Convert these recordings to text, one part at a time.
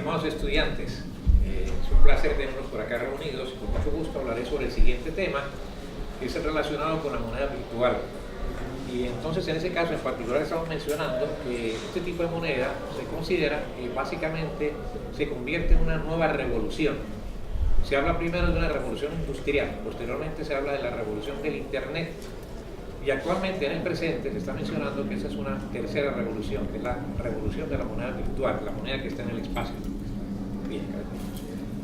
Estimados estudiantes, es un placer tenerlos por acá reunidos y con mucho gusto hablaré sobre el siguiente tema, que es relacionado con la moneda virtual. Y entonces en ese caso en particular estamos mencionando que este tipo de moneda se considera que básicamente se convierte en una nueva revolución. Se habla primero de una revolución industrial, posteriormente se habla de la revolución del Internet, y actualmente en el presente se está mencionando que esa es una tercera revolución, que es la revolución de la moneda virtual, la moneda que está en el espacio. Bien,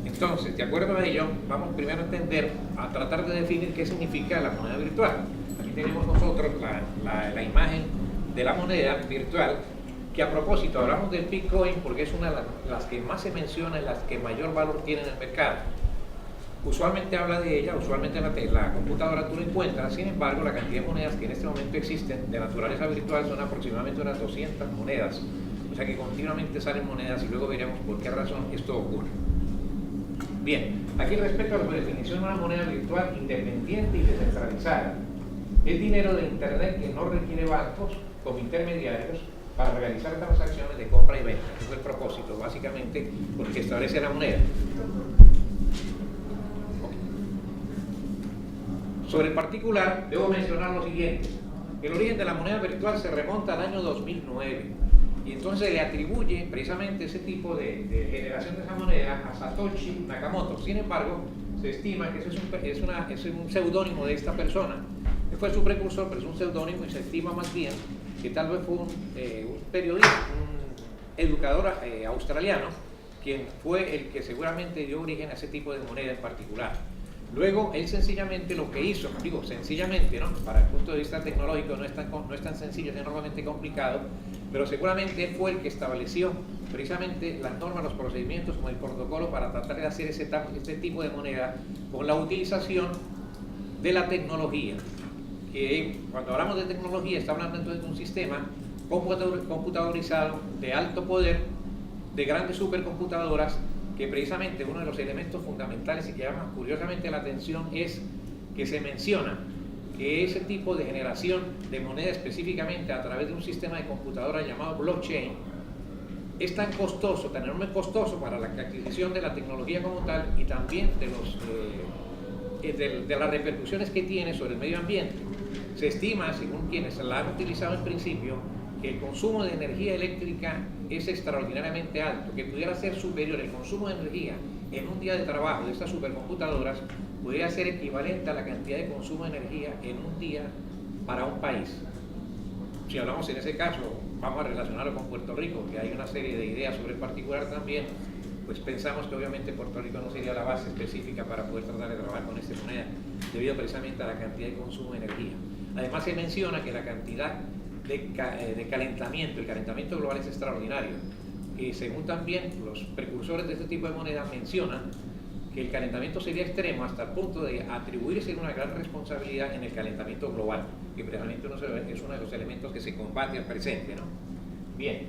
entonces, de acuerdo a ello, vamos primero a entender, a tratar de definir qué significa la moneda virtual. Aquí tenemos nosotros la imagen de la moneda virtual, que a propósito hablamos del Bitcoin porque es una de las que más se menciona y las que mayor valor tiene en el mercado. Usualmente habla de ella, usualmente en la computadora tú lo encuentras, sin embargo la cantidad de monedas que en este momento existen de naturaleza virtual son aproximadamente unas 200 monedas, o sea que continuamente salen monedas y luego veremos por qué razón esto ocurre. Bien, aquí respecto a la definición de una moneda virtual independiente y descentralizada, es dinero de Internet que no requiere bancos como intermediarios para realizar transacciones de compra y venta. Ese es el propósito, básicamente, porque establece la moneda. Sobre el particular, debo mencionar lo siguiente. El origen de la moneda virtual se remonta al año 2009 y entonces le atribuye precisamente ese tipo de generación de esa moneda a Satoshi Nakamoto. Sin embargo, se estima que es un seudónimo de esta persona. Fue su precursor, pero es un seudónimo y se estima más bien que tal vez fue un periodista, un educador australiano, quien fue el que seguramente dio origen a ese tipo de moneda en particular. Luego, él sencillamente lo que hizo, digo sencillamente, ¿no? Para el punto de vista tecnológico no es tan sencillo, es enormemente complicado, pero seguramente él fue el que estableció precisamente las normas, los procedimientos, como el protocolo para tratar de hacer este tipo de moneda con la utilización de la tecnología. Que cuando hablamos de tecnología, está hablando entonces de un sistema computadorizado de alto poder, de grandes supercomputadoras, que precisamente uno de los elementos fundamentales y que llama curiosamente la atención es que se menciona que ese tipo de generación de moneda específicamente a través de un sistema de computadora llamado blockchain es tan costoso, tan enorme costoso para la adquisición de la tecnología como tal y también de las repercusiones que tiene sobre el medio ambiente. Se estima, según quienes la han utilizado en principio, que el consumo de energía eléctrica es extraordinariamente alto, que pudiera ser superior el consumo de energía en un día de trabajo de estas supercomputadoras, pudiera ser equivalente a la cantidad de consumo de energía en un día para un país. Si hablamos en ese caso, vamos a relacionarlo con Puerto Rico, que hay una serie de ideas sobre el particular también, pues pensamos que obviamente Puerto Rico no sería la base específica para poder tratar de trabajar con esta moneda, debido precisamente a la cantidad de consumo de energía. Además se menciona que la cantidad de calentamiento, el calentamiento global es extraordinario. Y según también los precursores de este tipo de moneda mencionan que el calentamiento sería extremo hasta el punto de atribuirse una gran responsabilidad en el calentamiento global, que precisamente es uno de los elementos que se combate al presente, ¿no? Bien.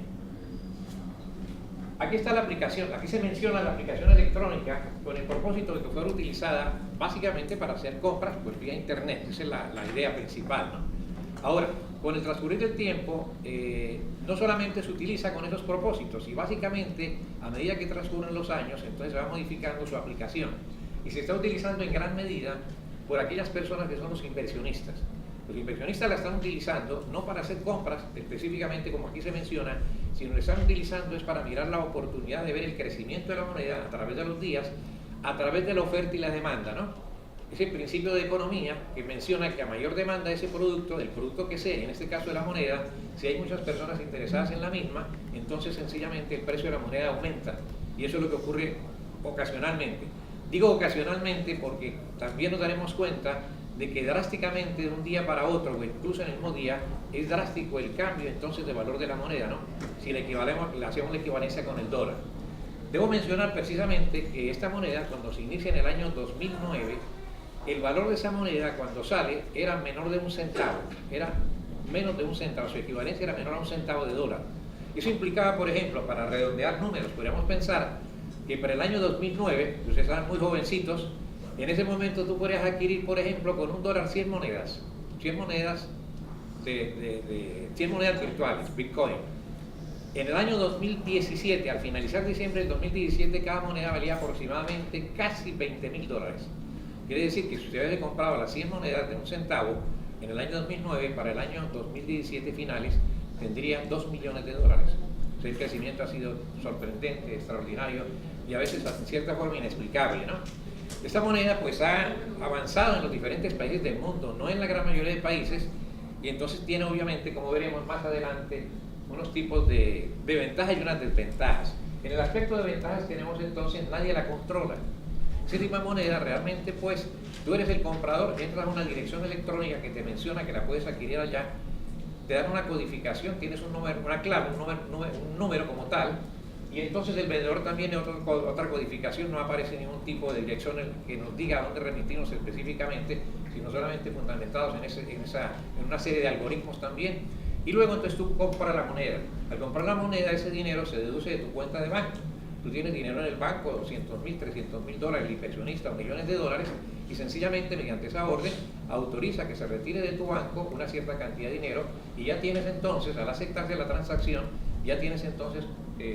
Aquí está la aplicación, aquí se menciona la aplicación electrónica con el propósito de que fuera utilizada básicamente para hacer compras pues vía internet, esa es la idea principal, ¿no? Ahora, con el transcurrir del tiempo, no solamente se utiliza con esos propósitos, y básicamente, a medida que transcurren los años, entonces se va modificando su aplicación. Y se está utilizando en gran medida por aquellas personas que son los inversionistas. Los inversionistas la están utilizando no para hacer compras, específicamente como aquí se menciona, sino que están utilizando es para mirar la oportunidad de ver el crecimiento de la moneda a través de los días, a través de la oferta y la demanda, ¿no? Ese principio de economía que menciona que a mayor demanda de ese producto, del producto que sea, en este caso de la moneda, si hay muchas personas interesadas en la misma, entonces sencillamente el precio de la moneda aumenta. Y eso es lo que ocurre ocasionalmente. Digo ocasionalmente porque también nos daremos cuenta de que drásticamente de un día para otro, o incluso en el mismo día, es drástico el cambio entonces de valor de la moneda, ¿no? Si le hacemos la equivalencia con el dólar. Debo mencionar precisamente que esta moneda, cuando se inicia en el año 2009, el valor de esa moneda cuando sale era menor de un centavo, era menos de un centavo, su equivalencia era menor a un centavo de dólar. Eso implicaba, por ejemplo, para redondear números, podríamos pensar que para el año 2009, ustedes estaban muy jovencitos, en ese momento tú podrías adquirir, por ejemplo, con $1 100 monedas, 100 monedas 100 monedas virtuales, Bitcoin. En el año 2017, al finalizar diciembre del 2017, cada moneda valía aproximadamente casi $20.000. Quiere decir que si usted hubiese comprado las 100 monedas de un centavo en el año 2009, para el año 2017 finales, tendría $2 millones. O sea, el crecimiento ha sido sorprendente, extraordinario y a veces en cierta forma inexplicable, ¿no? Esta moneda pues ha avanzado en los diferentes países del mundo, no en la gran mayoría de países, y entonces tiene obviamente, como veremos más adelante, unos tipos de ventajas y unas desventajas. En el aspecto de ventajas tenemos entonces, nadie la controla. Ese tipo de moneda realmente pues, tú eres el comprador, entras a una dirección electrónica que te menciona que la puedes adquirir allá, te dan una codificación, tienes un número, una clave, un número como tal, y entonces el vendedor también en otra codificación, no aparece ningún tipo de dirección que nos diga a dónde remitirnos específicamente, sino solamente fundamentados en una serie de algoritmos también. Y luego entonces tú compras la moneda. Al comprar la moneda, ese dinero se deduce de tu cuenta de banco. Tú tienes dinero en el banco, $200.000, $300.000, el inversionista, $millones, y sencillamente mediante esa orden autoriza que se retire de tu banco una cierta cantidad de dinero, y ya tienes entonces, al aceptarse la transacción, ya tienes entonces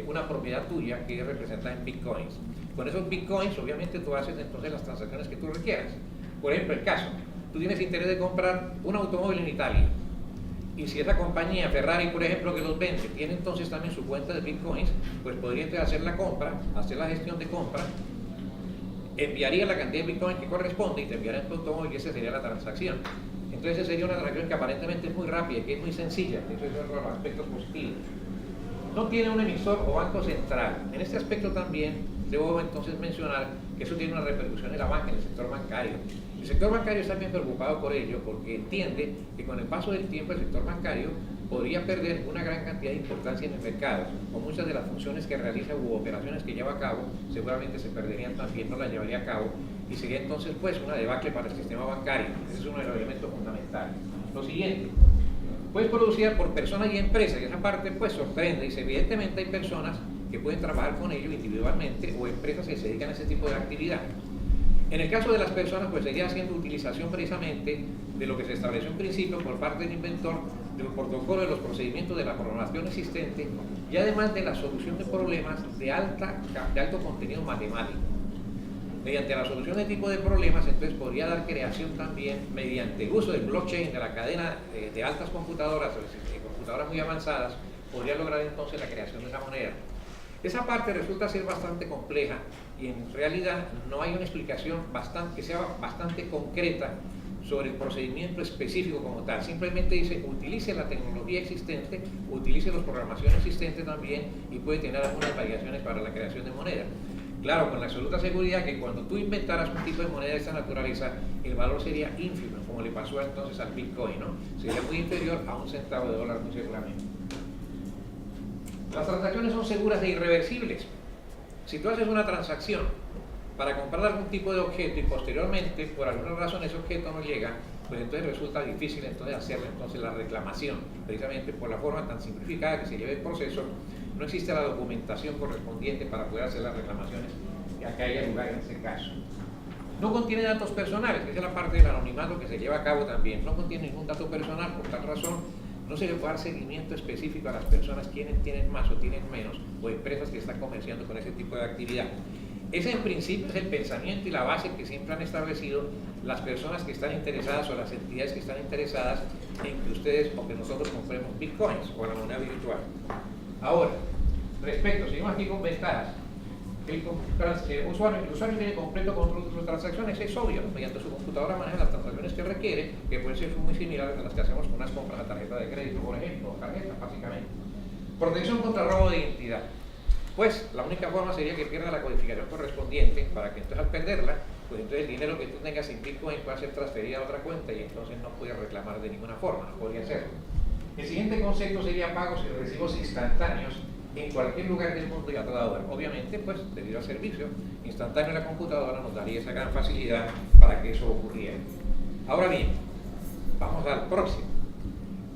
una propiedad tuya que es representada en bitcoins. Con esos bitcoins obviamente tú haces entonces las transacciones que tú requieras. Por ejemplo, el caso, tú tienes interés de comprar un automóvil en Italia, y si esa compañía, Ferrari por ejemplo, que los vende, tiene entonces también su cuenta de bitcoins, pues podría entonces hacer la compra, hacer la gestión de compra, enviaría la cantidad de bitcoins que corresponde y te enviaría tu automóvil, y esa sería la transacción. Entonces esa sería una transacción que aparentemente es muy rápida, que es muy sencilla. Eso es uno de los aspectos positivos. No tiene un emisor o banco central. En este aspecto también debo entonces mencionar que eso tiene una repercusión en la banca, en el sector bancario. El sector bancario está bien preocupado por ello, porque entiende que con el paso del tiempo el sector bancario podría perder una gran cantidad de importancia en el mercado, o muchas de las funciones que realiza u operaciones que lleva a cabo seguramente se perderían también, no las llevaría a cabo, y sería entonces pues una debacle para el sistema bancario. Ese es uno de los elementos fundamentales. Lo siguiente, pues producida por personas y empresas, y esa parte pues sorprende, y evidentemente hay personas que pueden trabajar con ello individualmente o empresas que se dedican a ese tipo de actividad. En el caso de las personas, pues sería haciendo utilización precisamente de lo que se estableció en principio por parte del inventor del protocolo de los procedimientos de la programación existente, y además de la solución de problemas de alto contenido matemático. Mediante la solución de tipo de problemas, entonces podría dar creación también mediante el uso del blockchain, de la cadena de altas computadoras, o de computadoras muy avanzadas, podría lograr entonces la creación de esa moneda. Esa parte resulta ser bastante compleja y en realidad no hay una explicación que sea bastante concreta sobre el procedimiento específico como tal. Simplemente dice, utilice la tecnología existente, utilice las programaciones existentes también, y puede tener algunas variaciones para la creación de moneda. Claro, con la absoluta seguridad que cuando tú inventaras un tipo de moneda de esta naturaleza, el valor sería ínfimo, como le pasó entonces al Bitcoin, ¿no? Sería muy inferior a $1 centavo muy seguramente. Las transacciones son seguras e irreversibles. Si tú haces una transacción para comprar algún tipo de objeto y posteriormente, por alguna razón, ese objeto no llega, pues entonces resulta difícil entonces hacerle entonces la reclamación, precisamente por la forma tan simplificada que se lleva el proceso. No existe la documentación correspondiente para poder hacer las reclamaciones que acá haya lugar en ese caso. No contiene datos personales, esa es la parte del anonimato que se lleva a cabo también. No contiene ningún dato personal, por tal razón no se le puede dar seguimiento específico a las personas, quienes tienen más o tienen menos, o empresas que están comerciando con ese tipo de actividad. Ese en principio es el pensamiento y la base que siempre han establecido las personas que están interesadas o las entidades que están interesadas en que ustedes o que nosotros compremos bitcoins o la moneda virtual. Ahora, seguimos aquí con ventajas. El usuario tiene completo control de sus transacciones, es obvio, mediante su computadora maneja las transacciones que requiere, que pueden ser muy similares a las que hacemos con unas compras a tarjeta de crédito, por ejemplo, o tarjeta, básicamente. Protección contra robo de identidad. Pues la única forma sería que pierda la codificación correspondiente, para que entonces al perderla, pues entonces el dinero que tú tengas en Bitcoin pueda ser transferido a otra cuenta y entonces no puedes reclamar de ninguna forma, no podría hacerlo. El siguiente concepto sería pagos y recibos instantáneos en cualquier lugar del mundo y a toda hora. Obviamente, pues, debido al servicio instantáneo de la computadora nos daría esa gran facilidad para que eso ocurriera. Ahora bien, vamos al próximo.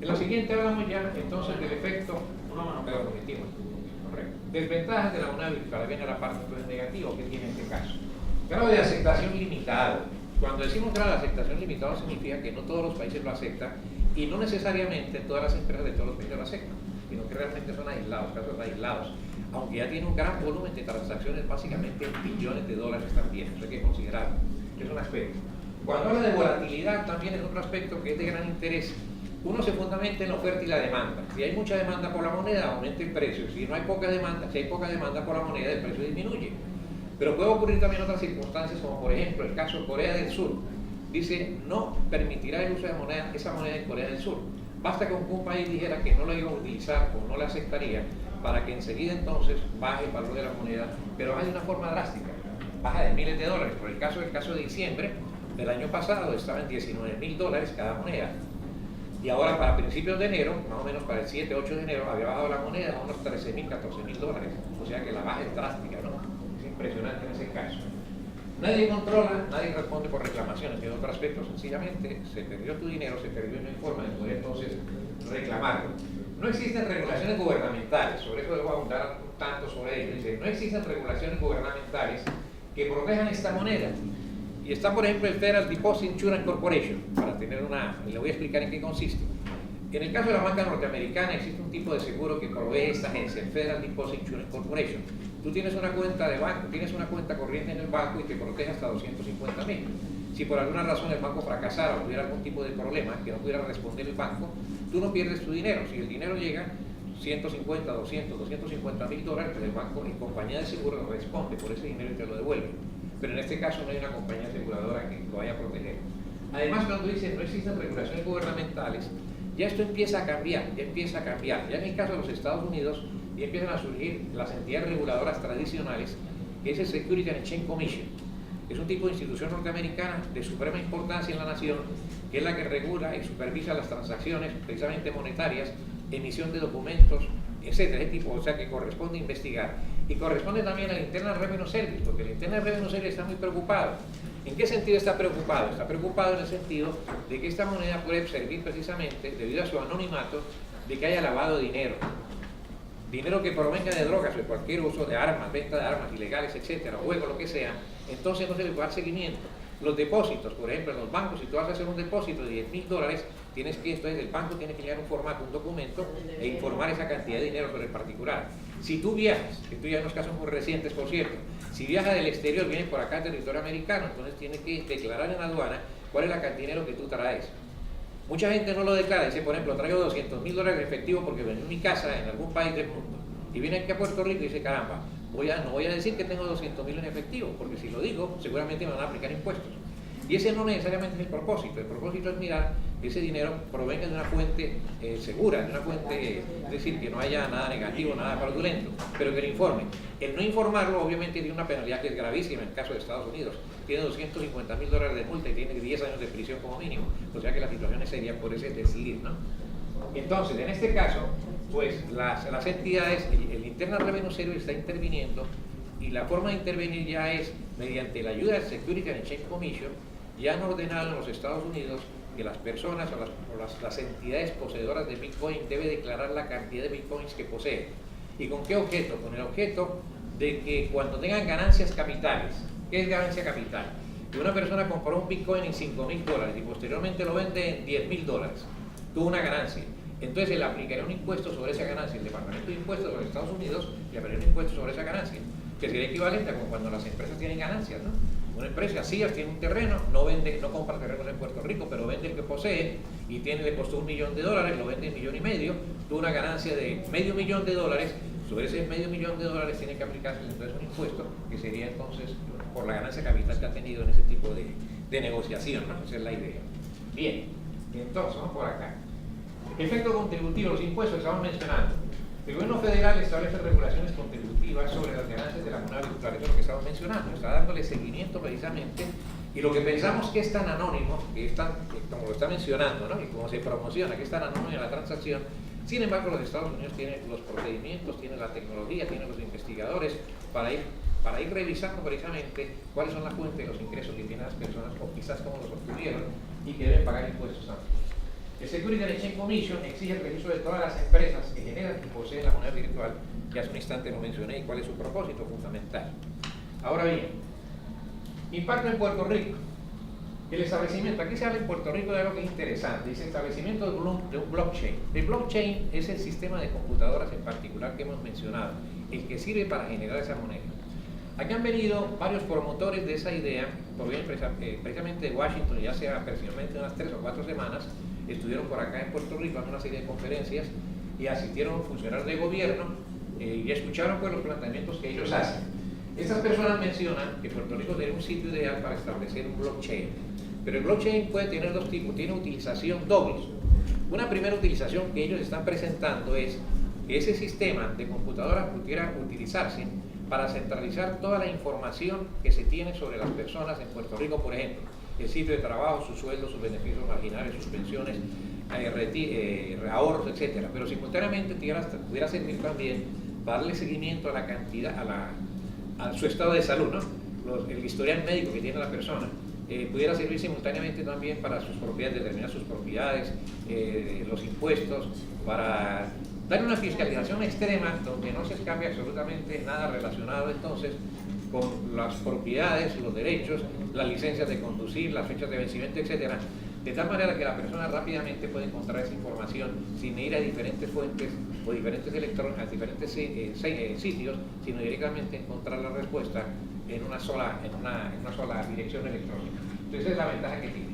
En lo siguiente hablamos ya entonces del efecto cognitivo. Correcto. Desventajas de la moneda virtual. Viene la parte negativa que tiene este caso. Grado de aceptación limitado. Cuando decimos grado de aceptación limitado significa que no todos los países lo aceptan y no necesariamente todas las empresas de todos los países lo aceptan. sino que realmente son aislados, casos aislados, aunque ya tiene un gran volumen de transacciones, básicamente billones de dólares también, eso hay que considerarlo, es un aspecto. Cuando habla de volatilidad también es otro aspecto que es de gran interés. Uno se fundamenta en la oferta y la demanda. Si hay mucha demanda por la moneda, aumenta el precio. Si no hay poca demanda, si hay poca demanda por la moneda, el precio disminuye. Pero puede ocurrir también otras circunstancias, como por ejemplo el caso de Corea del Sur. Dice, no permitirá el uso de esa moneda en Corea del Sur. Basta que un país dijera que no la iba a utilizar o no la aceptaría para que enseguida entonces baje el valor de la moneda, pero baja de una forma drástica, baja de miles de dólares. Por el caso de diciembre del año pasado estaba en $19.000 cada moneda. Y ahora para principios de enero, más o menos para el 7-8 de enero, había bajado la moneda a unos $13.000, $14.000. O sea que la baja es drástica, ¿no? Es impresionante en ese caso. Nadie controla, nadie responde por reclamaciones. En otro aspecto, sencillamente, se perdió tu dinero, se perdió y no hay forma de poder entonces reclamarlo. No existen regulaciones gubernamentales, sobre eso debo abundar tanto sobre ello. Dice, no existen regulaciones gubernamentales que protejan esta moneda. Y está, por ejemplo, el Federal Deposit Insurance Corporation, para tener le voy a explicar en qué consiste. En el caso de la banca norteamericana existe un tipo de seguro que provee esta agencia, el Federal Deposit Insurance Corporation. Tú tienes una cuenta de banco, tienes una cuenta corriente en el banco y te protege hasta $250.000. Si por alguna razón el banco fracasara o tuviera algún tipo de problema que no pudiera responder el banco, tú no pierdes tu dinero. Si el dinero llega 150, 200, $250.000, pues el banco en compañía de seguro responde por ese dinero y te lo devuelve. Pero en este caso no hay una compañía aseguradora que lo vaya a proteger. Además, cuando dicen no existen regulaciones gubernamentales, ya esto empieza a cambiar, Ya en el caso de los Estados Unidos, ya empiezan a surgir las entidades reguladoras tradicionales, que es el Securities and Exchange Commission. Es un tipo de institución norteamericana de suprema importancia en la nación, que es la que regula y supervisa las transacciones, precisamente monetarias, emisión de documentos, etcétera, ese tipo, o sea que corresponde investigar. Y corresponde también al Internal Revenue Service, porque el Internal Revenue Service está muy preocupado. ¿En qué sentido está preocupado? Está preocupado en el sentido de que esta moneda puede servir precisamente, debido a su anonimato, de que haya lavado de dinero. Dinero que provenga de drogas o de cualquier uso de armas, venta de armas ilegales, etcétera, o juego, lo que sea, entonces no se le puede dar seguimiento. Los depósitos, por ejemplo, en los bancos, si tú vas a hacer un depósito de $10.000, entonces el banco tiene que llevar un formato, un documento, e informar esa cantidad de dinero sobre el particular. Si tú viajas, que tú ya en los casos muy recientes, por cierto, si viajas del exterior, viene por acá al territorio americano, entonces tienes que declarar en la aduana cuál es la cantidad de dinero que tú traes. Mucha gente no lo declara, dice, por ejemplo, traigo $200.000 en efectivo porque vendí mi casa en algún país del mundo. Y viene aquí a Puerto Rico y dice, caramba, no voy a decir que tengo $200.000 en efectivo, porque si lo digo, seguramente me van a aplicar impuestos. Y ese no necesariamente es el propósito es mirar que ese dinero provenga de una fuente segura, de una fuente, es decir, que no haya nada negativo, nada fraudulento, pero que lo informe. El no informarlo obviamente tiene una penalidad que es gravísima en el caso de Estados Unidos. Tiene $250.000 de multa y tiene 10 años de prisión como mínimo. O sea que la situación es seria por ese desliz, ¿no? Entonces, en este caso, pues las entidades, el Internal Revenue Service está interviniendo y la forma de intervenir ya es mediante la ayuda del Securities and Exchange Commission. Ya han ordenado en los Estados Unidos que las personas o las entidades poseedoras de Bitcoin deben declarar la cantidad de Bitcoins que poseen. ¿Y con qué objeto? Con el objeto de que cuando tengan ganancias capitales, ¿qué es ganancia capital? Que una persona compró un Bitcoin en $5.000 y posteriormente lo vende en $10.000, tuvo una ganancia. Entonces se le aplicará un impuesto sobre esa ganancia. El Departamento de Impuestos de los Estados Unidos le aplicará un impuesto sobre esa ganancia, que sería equivalente a como cuando las empresas tienen ganancias, ¿no? Una empresa, Sears tiene un terreno, no compra terrenos en Puerto Rico, pero vende el que posee y le costó $1 millón, lo vende en $1,5 millones, tuvo una ganancia de $500,000, sobre ese $500,000 tiene que aplicarse entonces un impuesto que sería entonces por la ganancia capital que ha tenido en ese tipo de negociación, ¿no? Esa es la idea. Bien, entonces vamos por acá. Efecto contributivo, los impuestos que estamos mencionando. El gobierno federal establece regulaciones contributivas sobre las ganancias de la moneda virtual, eso es lo que estamos mencionando, está dándole seguimiento precisamente, y lo que pensamos que es tan anónimo, como lo está mencionando, ¿no? Y como se promociona, que es tan anónimo en la transacción, sin embargo los Estados Unidos tienen los procedimientos, tienen la tecnología, tienen los investigadores para ir revisando precisamente cuáles son las fuentes de los ingresos que tienen las personas, o quizás cómo los obtuvieron, y que deben pagar impuestos antes. El Securities and Exchange Commission exige el registro de todas las empresas que generan y poseen la moneda virtual, que hace un instante lo mencioné, y cuál es su propósito fundamental. Ahora bien, impacto en Puerto Rico. El establecimiento, aquí se habla en Puerto Rico de algo que es interesante, dice establecimiento de un blockchain. El blockchain es el sistema de computadoras en particular que hemos mencionado, el que sirve para generar esa moneda. Aquí han venido varios promotores de esa idea, precisamente de Washington, ya hace aproximadamente unas 3 o 4 semanas, estuvieron por acá en Puerto Rico en una serie de conferencias y asistieron funcionarios de gobierno y escucharon pues los planteamientos que ellos hacen. Estas personas mencionan que Puerto Rico sería un sitio ideal para establecer un blockchain, pero el blockchain puede tener dos tipos, tiene utilización doble. Una primera utilización que ellos están presentando es que ese sistema de computadoras pudiera utilizarse para centralizar toda la información que se tiene sobre las personas en Puerto Rico, por ejemplo, el sitio de trabajo, sus sueldos, sus beneficios marginales, sus pensiones, ahorros, etcétera. Pero simultáneamente pudiera servir también para darle seguimiento a la cantidad, a su estado de salud, ¿no? El historial médico que tiene la persona. Pudiera servir simultáneamente también para sus propiedades, determinar sus propiedades, los impuestos, para dar una fiscalización extrema donde no se cambia absolutamente nada relacionado entonces con las propiedades, los derechos, las licencias de conducir, las fechas de vencimiento, etcétera, de tal manera que la persona rápidamente puede encontrar esa información sin ir a diferentes fuentes o diferentes sitios, sino directamente encontrar la respuesta en una sola dirección electrónica. Entonces esa es la ventaja que tiene.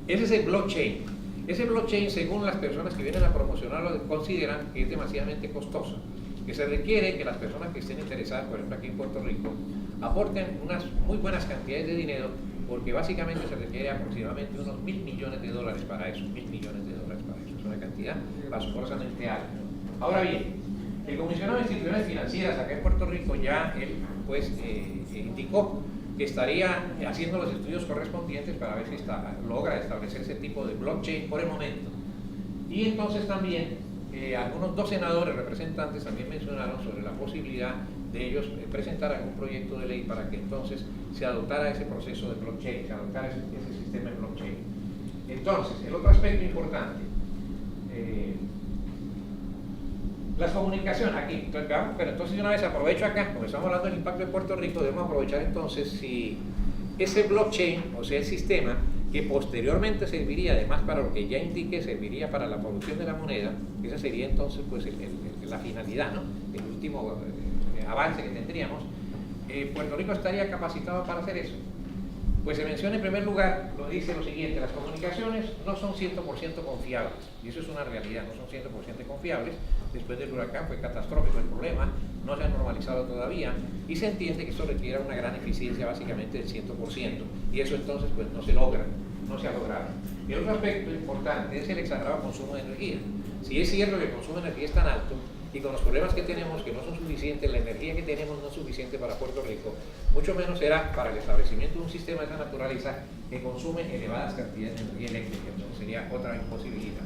Ese es el blockchain. Ese blockchain, según las personas que vienen a promocionarlo, consideran que es demasiadamente costoso, que se requiere que las personas que estén interesadas, por ejemplo aquí en Puerto Rico, aporten unas muy buenas cantidades de dinero, porque básicamente se requiere aproximadamente unos $1.000 millones para eso, $1.000 millones para eso, es una cantidad pasmosamente alta. Ahora bien, el comisionado de instituciones financieras acá en Puerto Rico ya él pues indicó que estaría haciendo los estudios correspondientes para ver si logra establecer ese tipo de blockchain por el momento. Y entonces también algunos 2 senadores representantes también mencionaron sobre la posibilidad de ellos presentar algún proyecto de ley para que entonces se adoptara ese proceso de blockchain, se adoptara ese sistema de blockchain. Entonces, el otro aspecto importante, las comunicaciones aquí, pero entonces una vez aprovecho acá, como estamos hablando del impacto de Puerto Rico, debemos aprovechar entonces si ese blockchain, o sea el sistema, que posteriormente serviría además para lo que ya indiqué, serviría para la producción de la moneda, esa sería entonces pues la finalidad, ¿no? El último avance que tendríamos, Puerto Rico estaría capacitado para hacer eso. Pues se menciona en primer lugar, dice lo siguiente, las comunicaciones no son 100% confiables, y eso es una realidad, no son 100% confiables. Después del huracán fue catastrófico el problema, no se ha normalizado todavía, y se entiende que eso requiere una gran eficiencia básicamente del 100%, y eso entonces pues no se logra, no se ha logrado. Y otro aspecto importante es el exagerado consumo de energía. Si es cierto que el consumo de energía es tan alto, y con los problemas que tenemos, que no son suficientes, la energía que tenemos no es suficiente para Puerto Rico, mucho menos será para el establecimiento de un sistema de esa naturaleza que consume elevadas cantidades de energía eléctrica, entonces sería otra imposibilidad.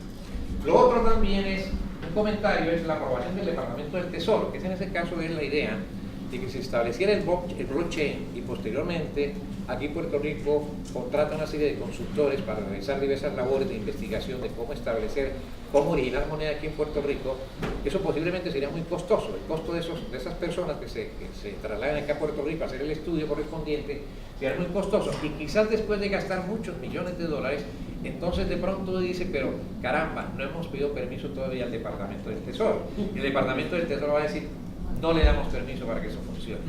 Lo otro también es, un comentario, es la aprobación del Departamento del Tesoro, que en ese caso es la idea de que se estableciera el blockchain y posteriormente aquí en Puerto Rico contrata una serie de consultores para realizar diversas labores de investigación de cómo establecer, cómo originar moneda aquí en Puerto Rico. Eso posiblemente sería muy costoso. El costo de esas personas que se trasladen acá a Puerto Rico a hacer el estudio correspondiente sería muy costoso, y quizás después de gastar muchos millones de dólares, entonces de pronto dice, pero caramba, no hemos pedido permiso todavía al Departamento del Tesoro. Y el Departamento del Tesoro va a decir, no le damos permiso para que eso funcione.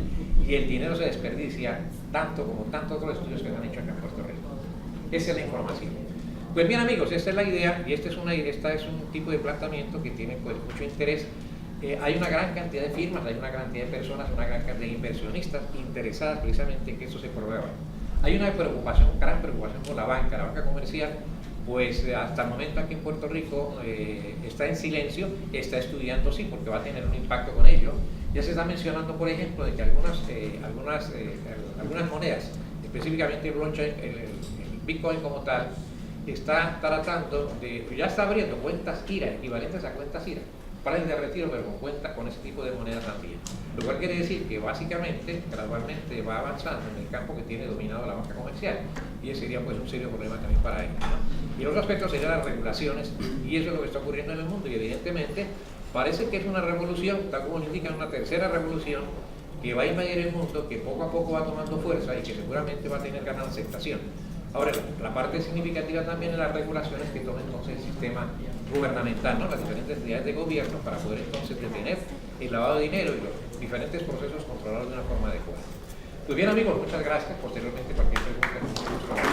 Y el dinero se desperdicia tanto como tantos otros estudios que se han hecho acá en Puerto Rico. Esa es la información. Pues bien amigos, esta es la idea, y esta es un tipo de planteamiento que tiene pues mucho interés. Hay una gran cantidad de firmas, hay una gran cantidad de personas, una gran cantidad de inversionistas interesadas precisamente en que eso se pruebe. Hay una gran preocupación por la banca comercial, pues hasta el momento aquí en Puerto Rico está en silencio, está estudiando sí, porque va a tener un impacto con ello. Ya se está mencionando, por ejemplo, de que algunas monedas, específicamente el blockchain, el Bitcoin como tal, está tratando ya está abriendo cuentas IRA, equivalentes a cuentas IRA, planes de retiro, pero con ese tipo de monedas también. Lo cual quiere decir que básicamente, gradualmente va avanzando en el campo que tiene dominado la banca comercial, y ese sería pues un serio problema también para ellos, ¿no? Y el otro aspecto serían las regulaciones, y eso es lo que está ocurriendo en el mundo, y evidentemente parece que es una revolución, tal como lo indican, una tercera revolución que va a invadir el mundo, que poco a poco va tomando fuerza y que seguramente va a tener gran aceptación. Ahora, la parte significativa también es las regulaciones que toma entonces el sistema gubernamental, ¿no? Las diferentes entidades de gobierno para poder entonces detener el lavado de dinero y los diferentes procesos controlados de una forma adecuada. Pues bien amigos, muchas gracias. Posteriormente cualquier pregunta.